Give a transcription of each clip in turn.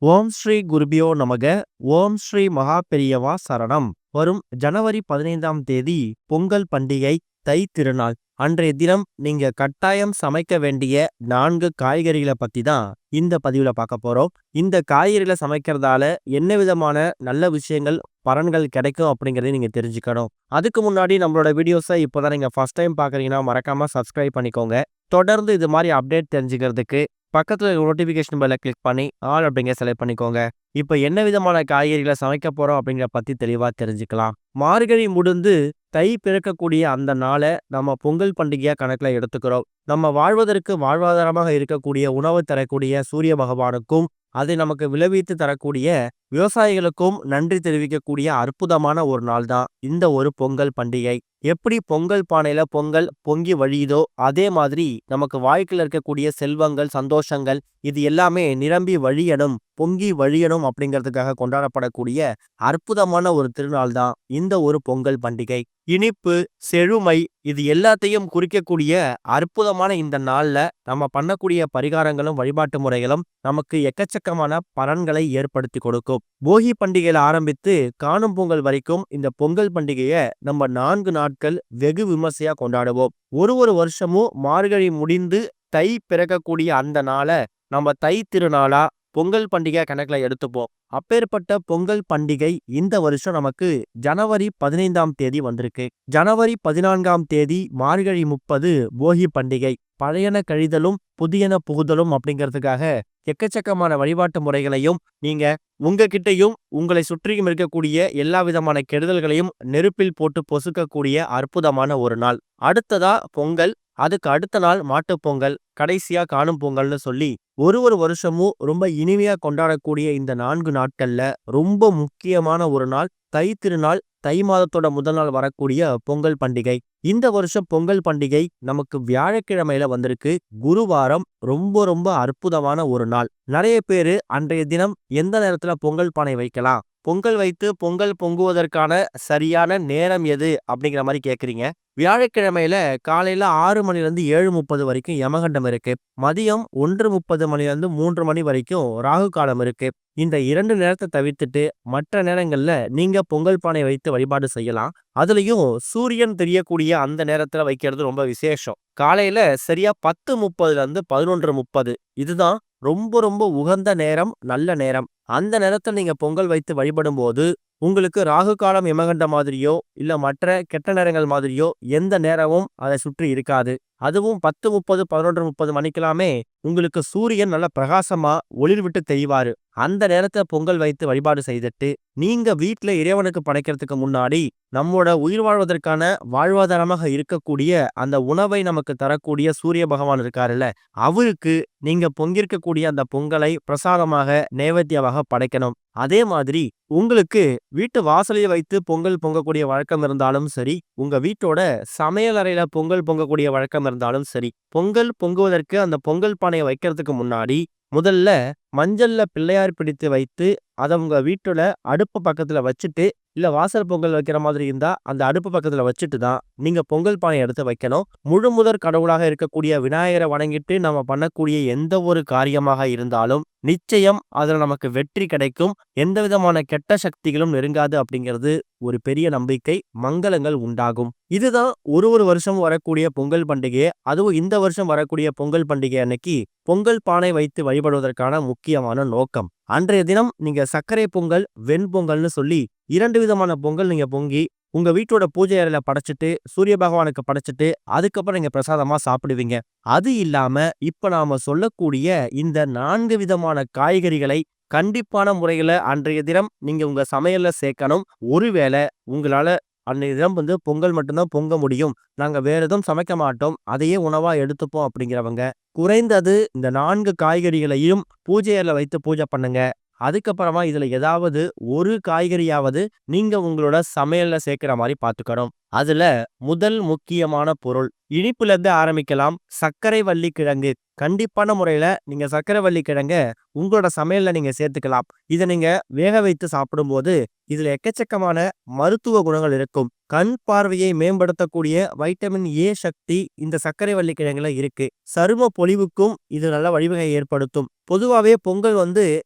ஓம் ஸ்ரீ குருபியோ நமக. ஓம் ஸ்ரீ மகா பெரியவா சரணம். வரும் ஜனவரி 15ஆம் தேதி பொங்கல் பண்டிகை, தை திருநாள். அன்றைய தினம் நீங்க கட்டாயம் சமைக்க வேண்டிய 4 காய்கறிகளை பத்தி தான் இந்த பதிவுல பார்க்க போறோம். இந்த காய்கறிகளை சமைக்கிறதால என்ன விதமான நல்ல விஷயங்கள், பலன்கள் கிடைக்கும் அப்படிங்கறதையும் நீங்க தெரிஞ்சுக்கணும். அதுக்கு முன்னாடி நம்மளோட வீடியோஸை இப்போதான் நீங்க ஃபர்ஸ்ட் டைம் பார்க்குறீங்கன்னா மறக்காம சப்ஸ்கிரைப் பண்ணிக்கோங்க. தொடர்ந்து இது மாதிரி அப்டேட் தெரிஞ்சுக்கிறதுக்கு பக்கத்துல நோட்டிபிகேஷன் பெல்லை கிளிக் பண்ணி ஆல் அப்படிங்க செலக்ட் பண்ணிக்கோங்க. இப்ப என்ன விதமான காய்கறிகளை சமைக்க போறோம் அப்படிங்கிற பத்தி தெளிவா தெரிஞ்சுக்கலாம். மார்கழி முடிந்து தை பிறக்கக்கூடிய அந்த நாளை நம்ம பொங்கல் பண்டிகையா கணக்குல எடுத்துக்கிறோம். நம்ம வாழ்வதற்கு வாழ்வாதாரமாக இருக்கக்கூடிய உணவு தரக்கூடிய சூரிய பகவானுக்கும், அதை நமக்கு விளைவித்து தரக்கூடிய விவசாயிகளுக்கும் நன்றி தெரிவிக்கக்கூடிய அற்புதமான ஒரு நாள் தான் இந்த ஒரு பொங்கல் பண்டிகை. எப்படி பொங்கல் பானையில பொங்கல் பொங்கி வழியுதோ அதே மாதிரி நமக்கு வாழ்க்கையில் இருக்கக்கூடிய செல்வங்கள், சந்தோஷங்கள் இது எல்லாமே நிரம்பி வழியணும், பொங்கி வழியணும் அப்படிங்கிறதுக்காக கொண்டாடப்படக்கூடிய அற்புதமான ஒரு திருநாள் தான் இந்த ஒரு பொங்கல் பண்டிகை. இனிப்பு, செழுமை இது எல்லாத்தையும் குறிக்கக்கூடிய அற்புதமான இந்த நாள்ல நம்ம பண்ணக்கூடிய பரிகாரங்களும் வழிபாட்டு முறைகளும் நமக்கு எக்கச்சக்கமான பலன்களை ஏற்படுத்தி கொடுக்கும். போகி பண்டிகையில ஆரம்பித்து காணும் பொங்கல் வரைக்கும் இந்த பொங்கல் பண்டிகையை நம்ம 4 நாட்கள் வெகு விமர்சையா கொண்டாடுவோம். ஒரு வருஷமும் மார்கழி முடிந்து தை பிறக்கக்கூடிய அந்த நாளை நம்ம தை திருநாளா பொங்கல் பண்டிகை கணக்குல எடுத்துப்போம். அப்பேற்பட்ட பொங்கல் பண்டிகை இந்த வருஷம் நமக்கு ஜனவரி 15ஆம் தேதி வந்திருக்கு. ஜனவரி 14ஆம் தேதி மார்கழி 30 போகி பண்டிகை. பழையன கழிதலும் புதியன புகுதலும் அப்படிங்கிறதுக்காக எக்கச்சக்கமான வழிபாட்டு முறைகளையும் நீங்க உங்ககிட்டையும் உங்களை சுற்றியும் இருக்கக்கூடிய எல்லா விதமான கெடுதல்களையும் நெருப்பில் போட்டு பொசுக்கக்கூடிய அற்புதமான ஒரு நாள். அடுத்ததா பொங்கல், அதுக்கு அடுத்த நாள் மாட்டுப் பொங்கல், கடைசியா காணும் பொங்கல்னு சொல்லி ஒரு வருஷமும் ரொம்ப இனிமையா கொண்டாடக்கூடிய இந்த 4 நாட்கள்ல ரொம்ப முக்கியமான ஒரு நாள் தை திருநாள். தை மாதத்தோட முதல் நாள் வரக்கூடிய பொங்கல் பண்டிகை. இந்த வருஷம் பொங்கல் பண்டிகை நமக்கு வியாழக்கிழமையில வந்திருக்கு. குருவாரம். ரொம்ப அற்புதமான ஒரு நாள். நிறைய பேரு அன்றைய தினம் எந்த நேரத்துல பொங்கல் பானை வைக்கலாம், பொங்கல் வைத்து பொங்கல் பொங்குவதற்கான சரியான நேரம் எது அப்படிங்கிற மாதிரி கேக்குறீங்க. வியாழக்கிழமையில காலையில 6 மணிலிருந்து 7:30 வரைக்கும் யமகண்டம் இருக்கு. மதியம் 1:30 மணிலிருந்து 3 மணி வரைக்கும் ராகு காலம் இருக்கு. இந்த 2 நேரத்தை தவிர்த்துட்டு மற்ற நேரங்கள்ல நீங்க பொங்கல் பானை வைத்து வழிபாடு செய்யலாம். அதுலயும் சூரியன் தெரியக்கூடிய அந்த நேரத்துல வைக்கிறது ரொம்ப விசேஷம். காலையில சரியா 10:30ல இருந்து 11:30 இதுதான் ரொம்ப உகந்த நேரம், நல்ல நேரம். அந்த நேரத்துல நீங்க பொங்கல் வைத்து வழிபடும் போது உங்களுக்கு ராகு காலம், யமகண்ட மாதிரியோ இல்ல மற்ற கெட்ட நேரங்கள் மாதிரியோ எந்த நேரமும் அதை சுற்றி இருக்காது. அதுவும் 10:30 11:30 மணிக்கெல்லாமே உங்களுக்கு சூரியன் நல்ல பிரகாசமா ஒளிர் விட்டு தெரிவாரு. அந்த நேரத்துல பொங்கல் வைத்து வழிபாடு செய்துட்டு நீங்க வீட்டுல இறைவனுக்கு படைக்கிறதுக்கு முன்னாடி நம்மோட உயிர் வாழ்வதற்கான வாழ்வாதாரமாக இருக்கக்கூடிய அந்த உணவை நமக்கு தரக்கூடிய சூரிய பகவான் இருக்காருல்ல, அவருக்கு நீங்க பொங்கிருக்கக்கூடிய அந்த பொங்கலை பிரசாதமாக நைவேத்தியமாக படைக்கணும். அதே மாதிரி உங்களுக்கு வீட்டு வாசலில் வைத்து பொங்கல் பொங்கக்கூடிய வழக்கம் இருந்தாலும் சரி, உங்க வீட்டோட சமையல் அறையில பொங்கல் பொங்கக்கூடிய வழக்கம் இருந்தாலும் சரி, பொங்கல் பொங்குவதற்கு அந்த பொங்கல் பானையை வைக்கிறதுக்கு முன்னாடி முதல்ல மஞ்சள்ல பிள்ளையார் பிடித்து வைத்து அதை உங்க வீட்டுல அடுப்பு பக்கத்துல வச்சுட்டு, இல்ல வாசல் பொங்கல் வைக்கிற மாதிரி இருந்தா அந்த அடுப்பு பக்கத்துல வச்சுட்டு தான் நீங்க பொங்கல் பானை எடுத்து வைக்கணும். முழு முதற் கடவுளாக இருக்கக்கூடிய விநாயகரை வணங்கிட்டு நம்ம பண்ணக்கூடிய எந்த ஒரு காரியமாக இருந்தாலும் நிச்சயம் அதுல நமக்கு வெற்றி கிடைக்கும். எந்த விதமான கெட்ட சக்திகளும் நெருங்காது அப்படிங்கிறது ஒரு பெரிய நம்பிக்கை. மங்களங்கள் உண்டாகும். இதுதான் ஒரு வருஷம் வரக்கூடிய பொங்கல் பண்டிகை. அதுவும் இந்த வருஷம் வரக்கூடிய பொங்கல் பண்டிகை அன்னைக்கு பொங்கல் பானை வைத்து வழிபடுவதற்கான முக்கியமான நோக்கம். அன்றைய தினம் நீங்க சர்க்கரை பொங்கல், வெண்பொங்கல்னு சொல்லி 2 விதமான பொங்கல் நீங்க பொங்கி உங்க வீட்டோட பூஜை அறையில படைச்சிட்டு சூரிய பகவானுக்கு படைச்சிட்டு அதுக்கப்புறம் நீங்க பிரசாதமா சாப்பிடுவீங்க. அது இல்லாம இப்ப நாம சொல்லக்கூடிய இந்த 4 விதமான காய்கறிகளை கண்டிப்பான முறையில அன்றைய தினம் நீங்க உங்க சமையல்ல சேர்க்கணும். ஒருவேளை உங்களால அன்றைய தினம் பொங்கல் மட்டும்தான் பொங்க முடியும், நாங்க வேற எதுவும் சமைக்க மாட்டோம், அதையே உணவா எடுத்துப்போம் அப்படிங்கிறவங்க குறைந்தது இந்த 4 காய்கறிகளையும் பூஜை அறையில வைத்து பூஜை பண்ணுங்க. அதுக்கப்புறமா இதுல ஏதாவது ஒரு காய்கறியாவது நீங்க உங்களோட சமையல்ல சேர்க்கிற மாதிரி பாத்துக்கணும். அதுல முதல் முக்கியமான பொருள் இனிப்புல இருந்து ஆரம்பிக்கலாம். சர்க்கரை வள்ளி கிழங்கு. கண்டிப்பான முறையில நீங்க சர்க்கரை வள்ளி கிழங்க உங்களோட சமையல்ல நீங்க சேர்த்துக்கலாம். இதை நீங்க வேக வைத்து சாப்பிடும்போது இதுல எக்கச்சக்கமான மருத்துவ குணங்கள் இருக்கும். கண் பார்வையை மேம்படுத்தக்கூடிய வைட்டமின் ஏ சக்தி இந்த சர்க்கரை வள்ளி கிழங்குல இருக்கு. சரும பொலிவுக்கும் இது நல்ல வழிவகை ஏற்படுத்தும். பொதுவாவே பொங்கல்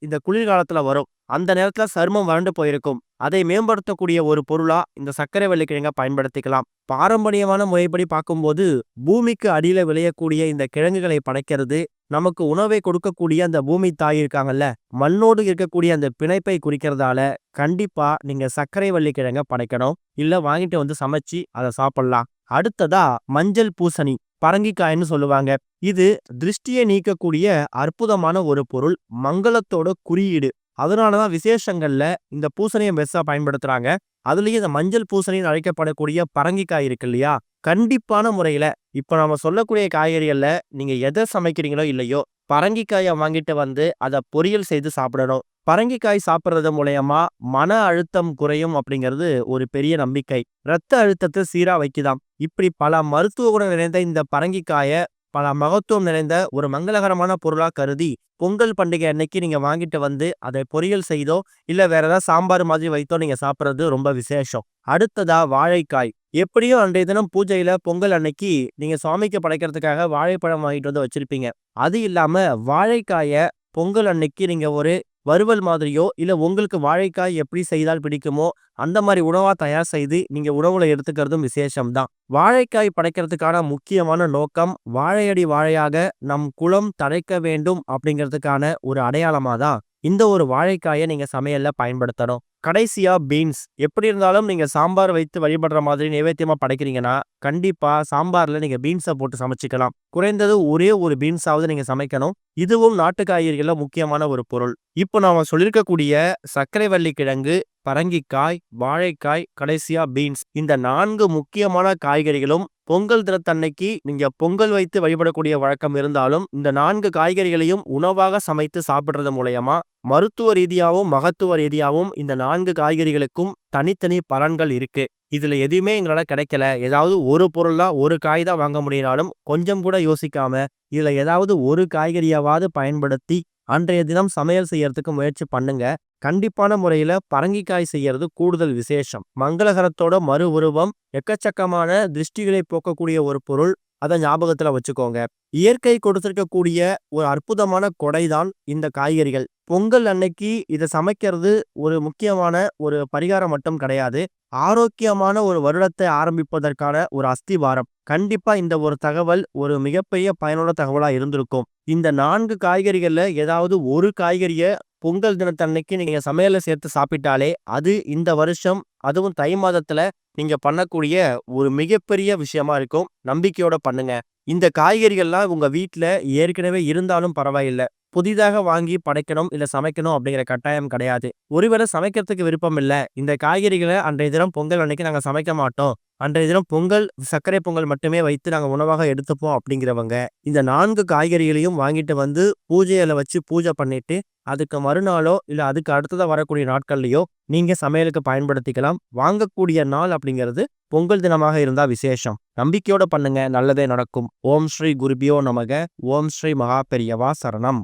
இந்த குளிர்காலத்துல வரும். அந்த நேரத்துல சருமம் வறண்டு போயிருக்கும். அதை மேம்படுத்தக்கூடிய ஒரு பொருளா இந்த சர்க்கரை வள்ளி கிழங்க பயன்படுத்திக்கலாம். பாரம்பரியமான முறைப்படி பார்க்கும்போது, பூமிக்கு அடியில விளையக்கூடிய இந்த கிழங்குகளை படைக்கிறது, நமக்கு உணவை கொடுக்கக்கூடிய அந்த பூமி தாய் இருக்காங்கல்ல, மண்ணோடு இருக்கக்கூடிய அந்த பிணைப்பை குறிக்கிறதால, கண்டிப்பா நீங்க சர்க்கரை வள்ளி கிழங்க படைக்கணும். இல்ல வாங்கிட்டு சமைச்சு அத சாப்பிடலாம். அடுத்ததா மஞ்சள் பூசணி, பரங்கிக்காய்ன்னு சொல்லுவாங்க. இது திருஷ்டியை நீக்கக்கூடிய அற்புதமான ஒரு பொருள். மங்களத்தோட குறியீடு. அதனாலதான் விசேஷங்கள்ல இந்த பூசணிய பெருசா பயன்படுத்துறாங்க. அதுலயும் இந்த மஞ்சள் பூசணின்னு அழைக்கப்படக்கூடிய பரங்கிக்காய் இருக்கு இல்லையா? கண்டிப்பான முறையில இப்ப நாம சொல்லக்கூடிய காய்கறிகள்ல நீங்க எதை சமைக்கிறீங்களோ இல்லையோ, பரங்கிக்காய வாங்கிட்டு அத பொரியல் செய்து சாப்பிடணும். பரங்கிக்காய் சாப்பிடுறது மூலயமா மன அழுத்தம் குறையும் அப்படிங்கிறது ஒரு பெரிய நம்பிக்கை. இரத்த அழுத்தத்தை சீரா வைக்குதாம். இப்படி பல மருத்துவ குணம் நிறைந்த இந்த பரங்கிக்காய பல மகத்துவம் நிறைந்த ஒரு மங்களகரமான பொருளா கருதி, பொங்கல் பண்டிகை அன்னைக்கு நீங்க வாங்கிட்டு அதை பொரியல் செய்தோ, இல்ல வேற ஏதாவது சாம்பார் மாதிரி வைத்தோ நீங்க சாப்பிடுறது ரொம்ப விசேஷம். அடுத்ததா வாழைக்காய். எப்படியும் அன்றைய தினம் பூஜையில பொங்கல் அன்னைக்கு நீங்க சுவாமிக்கு படைக்கிறதுக்காக வாழைப்பழம் வாங்கிட்டு வச்சிருப்பீங்க. அது இல்லாம வாழைக்காய பொங்கல் அன்னைக்கு நீங்க ஒரு வறுவல் மாதிரியோ, இல்ல உங்களுக்கு வாழைக்காய் எப்படி செய்தால் பிடிக்குமோ, அந்த மாரி உணவா தயார் செய்து நீங்க உணவுல எடுத்துக்கிறதும் விசேஷம் தான். வாழைக்காய் படைக்கிறதுக்கான முக்கியமான நோக்கம், வாழையடி வாழையாக நம் குலம் தழைக்க வேண்டும் அப்படிங்கிறதுக்கான ஒரு அடையாளமா தான் இந்த ஒரு வாழைக்காய நீங்க சமையல்ல பயன்படுத்தணும். கடைசியா பீன்ஸ். எப்படி இருந்தாலும் நீங்க சாம்பார் வைத்து வழிபடுற மாதிரி நைவேத்தியமா படைக்கிறீங்கன்னா, கண்டிப்பா சாம்பார்ல நீங்க பீன்ஸ போட்டு சமைச்சுக்கலாம். குறைந்தது ஒரே ஒரு பீன்ஸாவது நீங்க சமைக்கணும். இதுவும் நாட்டு காய்கறிகள்ல முக்கியமான ஒரு பொருள். இப்போ நாம சொல்லியிருக்கக்கூடிய சர்க்கரை வள்ளி கிழங்கு, பரங்கிக்காய், வாழைக்காய், கடைசியா பீன்ஸ். இந்த 4 முக்கியமான காய்கறிகளும் பொங்கல் தினத்தன்னைக்கு நீங்க பொங்கல் வைத்து வழிபடக்கூடிய வழக்கம் இருந்தாலும், இந்த 4 காய்கறிகளையும் உணவாக சமைத்து சாப்பிடுறது மூலயமா மருத்துவ ரீதியாவும், மகத்துவ ரீதியாவும் இந்த 4 காய்கறிகளுக்கும் தனித்தனி பலன்கள் இருக்கு. இதுல எதுவுமே எங்களால கிடைக்கல. ஏதாவது ஒரு பொருள் தான், ஒரு காய் தான் வாங்க முடியினாலும், கொஞ்சம் கூட யோசிக்காம, இதுல ஏதாவது ஒரு காய்கறியாவது பயன்படுத்தி, அன்றைய தினம் சமையல் செய்யறதுக்கு முயற்சி பண்ணுங்க. கண்டிப்பான முறையில பரங்கிக்காய் செய்யறது கூடுதல் விசேஷம். மங்களகரத்தோட மறு உருவம், எக்கச்சக்கமான திருஷ்டிகளை போக்கக்கூடிய ஒரு பொருள். அத ஞாபகத்துல வச்சுக்கோங்க. இயற்கை கொடுத்திருக்கக்கூடிய ஒரு அற்புதமான கொடைதான் இந்த காய்கறிகள். பொங்கல் அன்னைக்கு இத சமைக்கிறது ஒரு முக்கியமான ஒரு பரிகாரம் மட்டும் கிடையாது. ஆரோக்கியமான ஒரு வருடத்தை ஆரம்பிப்பதற்கான ஒரு அஸ்திவாரம். கண்டிப்பா இந்த ஒரு தகவல் ஒரு மிகப்பெரிய பயனுள்ள தகவலா இருந்திருக்கும். இந்த 4 காய்கறிகள்ல ஏதாவது ஒரு காய்கறிய பொங்கல் தினத்தன்னைக்கு நீங்க சமையல்ல சேர்த்து சாப்பிட்டாலே, அது இந்த வருஷம் அதுவும் தை மாதத்துல நீங்க பண்ணக்கூடிய ஒரு மிகப்பெரிய விஷயமா இருக்கும். நம்பிக்கையோட பண்ணுங்க. இந்த காய்கறிகள்லாம் உங்க வீட்ல ஏற்கனவே இருந்தாலும் பரவாயில்ல. புதிதாக வாங்கி படைக்கணும், இல்ல சமைக்கணும் அப்படிங்கிற கட்டாயம் கிடையாது. ஒருவேளை சமைக்கிறதுக்கு விருப்பம் இல்ல, இந்த காய்கறிகள அன்றைய தினம் பொங்கல் அன்னைக்கு நாங்க சமைக்க மாட்டோம். அன்றைய தினம் பொங்கல், சர்க்கரை பொங்கல் மட்டுமே வைத்து நாங்க உணவாக எடுத்துப்போம் அப்படிங்கிறவங்க, இந்த 4 காய்கறிகளையும் வாங்கிட்டு பூஜை அறையில வச்சு பூஜை பண்ணிட்டு, அதுக்கு மறுநாளோ, இல்ல அதுக்கு அடுத்ததா வரக்கூடிய நாட்கள்லயோ நீங்க சமையலுக்கு பயன்படுத்திக்கலாம். வாங்கக்கூடிய நாள் அப்படிங்கிறது பொங்கல் தினமாக இருந்தா விசேஷம். நம்பிக்கையோட பண்ணுங்க. நல்லதே நடக்கும். ஓம் ஸ்ரீ குருபியோ நமக. ஓம் ஸ்ரீ மகா பெரியவா சரணம்.